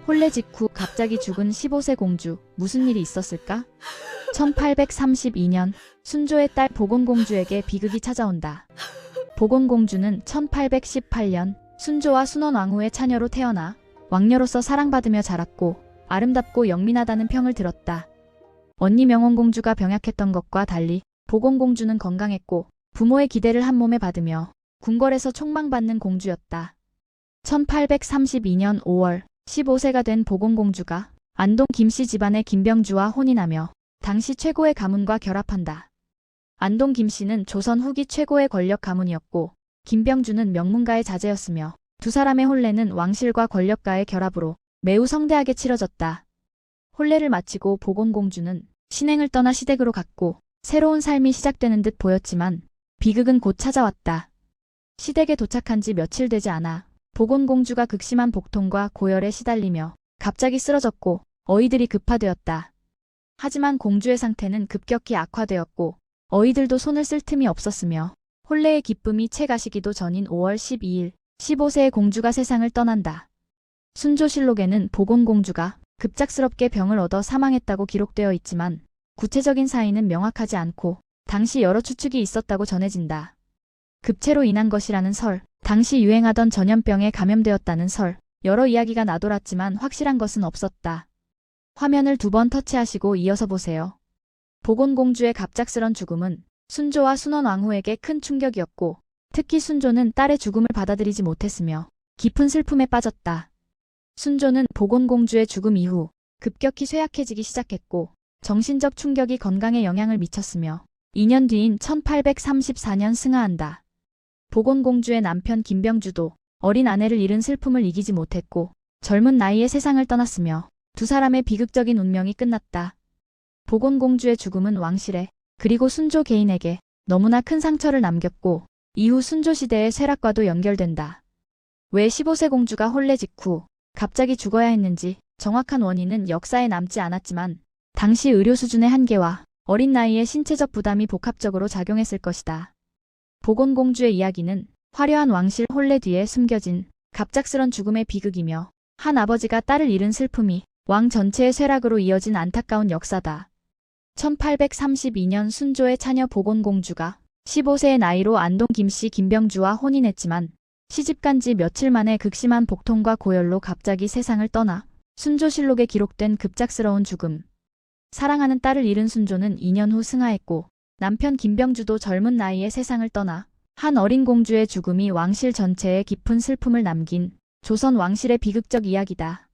혼례 직후 갑자기 죽은 15세 공주, 무슨 일이 있었을까? 1832년 순조의 딸 보건공주에게 비극이 찾아온다. 보건공주는 1818년 순조와 순원왕후의 차녀로 태어나 왕녀로서 사랑받으며 자랐고 아름답고 영민하다는 평을 들었다. 언니 명원공주가 병약했던 것과 달리 보건공주는 건강했고 부모의 기대를 한 몸에 받으며 궁궐에서 촉망받는 공주였다. 1832년 5월 15세가 된 보건공주가 안동 김씨 집안의 김병주와 혼인하며 당시 최고의 가문과 결합한다. 안동 김씨는 조선 후기 최고의 권력 가문이었고 김병주는 명문가의 자제였으며 두 사람의 혼례는 왕실과 권력가의 결합으로 매우 성대하게 치러졌다. 혼례를 마치고 보건공주는 신행을 떠나 시댁으로 갔고 새로운 삶이 시작되는 듯 보였지만 비극은 곧 찾아왔다. 시댁에 도착한 지 며칠 되지 않아 보건공주가 극심한 복통과 고열에 시달리며 갑자기 쓰러졌고 어이들이 급파되었다. 하지만 공주의 상태는 급격히 악화되었고 어이들도 손을 쓸 틈이 없었으며 혼례의 기쁨이 채 가시기도 전인 5월 12일 15세의 공주가 세상을 떠난다. 순조실록에는 보건공주가 급작스럽게 병을 얻어 사망했다고 기록되어 있지만 구체적인 사인은 명확하지 않고 당시 여러 추측이 있었다고 전해진다. 급체로 인한 것이라는 설, 당시 유행하던 전염병에 감염되었다는 설, 여러 이야기가 나돌았지만 확실한 것은 없었다. 화면을 2번 터치하시고 이어서 보세요. 보건공주의 갑작스런 죽음은 순조와 순원왕후에게 큰 충격이었고 특히 순조는 딸의 죽음을 받아들이지 못했으며 깊은 슬픔에 빠졌다. 순조는 보건공주의 죽음 이후 급격히 쇠약해지기 시작했고 정신적 충격이 건강에 영향을 미쳤으며 2년 뒤인 1834년 승하한다. 보건공주의 남편 김병주도 어린 아내를 잃은 슬픔을 이기지 못했고 젊은 나이에 세상을 떠났으며 두 사람의 비극적인 운명이 끝났다. 보건공주의 죽음은 왕실에 그리고 순조 개인에게 너무나 큰 상처를 남겼고 이후 순조 시대의 쇠락과도 연결된다. 왜 15세 공주가 혼례 직후 갑자기 죽어야 했는지 정확한 원인은 역사에 남지 않았지만 당시 의료 수준의 한계와 어린 나이에 신체적 부담이 복합적으로 작용했을 것이다. 보건공주의 이야기는 화려한 왕실 혼례 뒤에 숨겨진 갑작스런 죽음의 비극이며 한 아버지가 딸을 잃은 슬픔이 왕 전체의 쇠락으로 이어진 안타까운 역사다. 1832년 순조의 차녀 보건공주가 15세의 나이로 안동 김씨 김병주와 혼인했지만 시집간 지 며칠 만에 극심한 복통과 고열로 갑자기 세상을 떠나 순조실록에 기록된 급작스러운 죽음. 사랑하는 딸을 잃은 순조는 2년 후 승하했고 남편 김병주도 젊은 나이에 세상을 떠나 한 어린 공주의 죽음이 왕실 전체에 깊은 슬픔을 남긴 조선 왕실의 비극적 이야기다.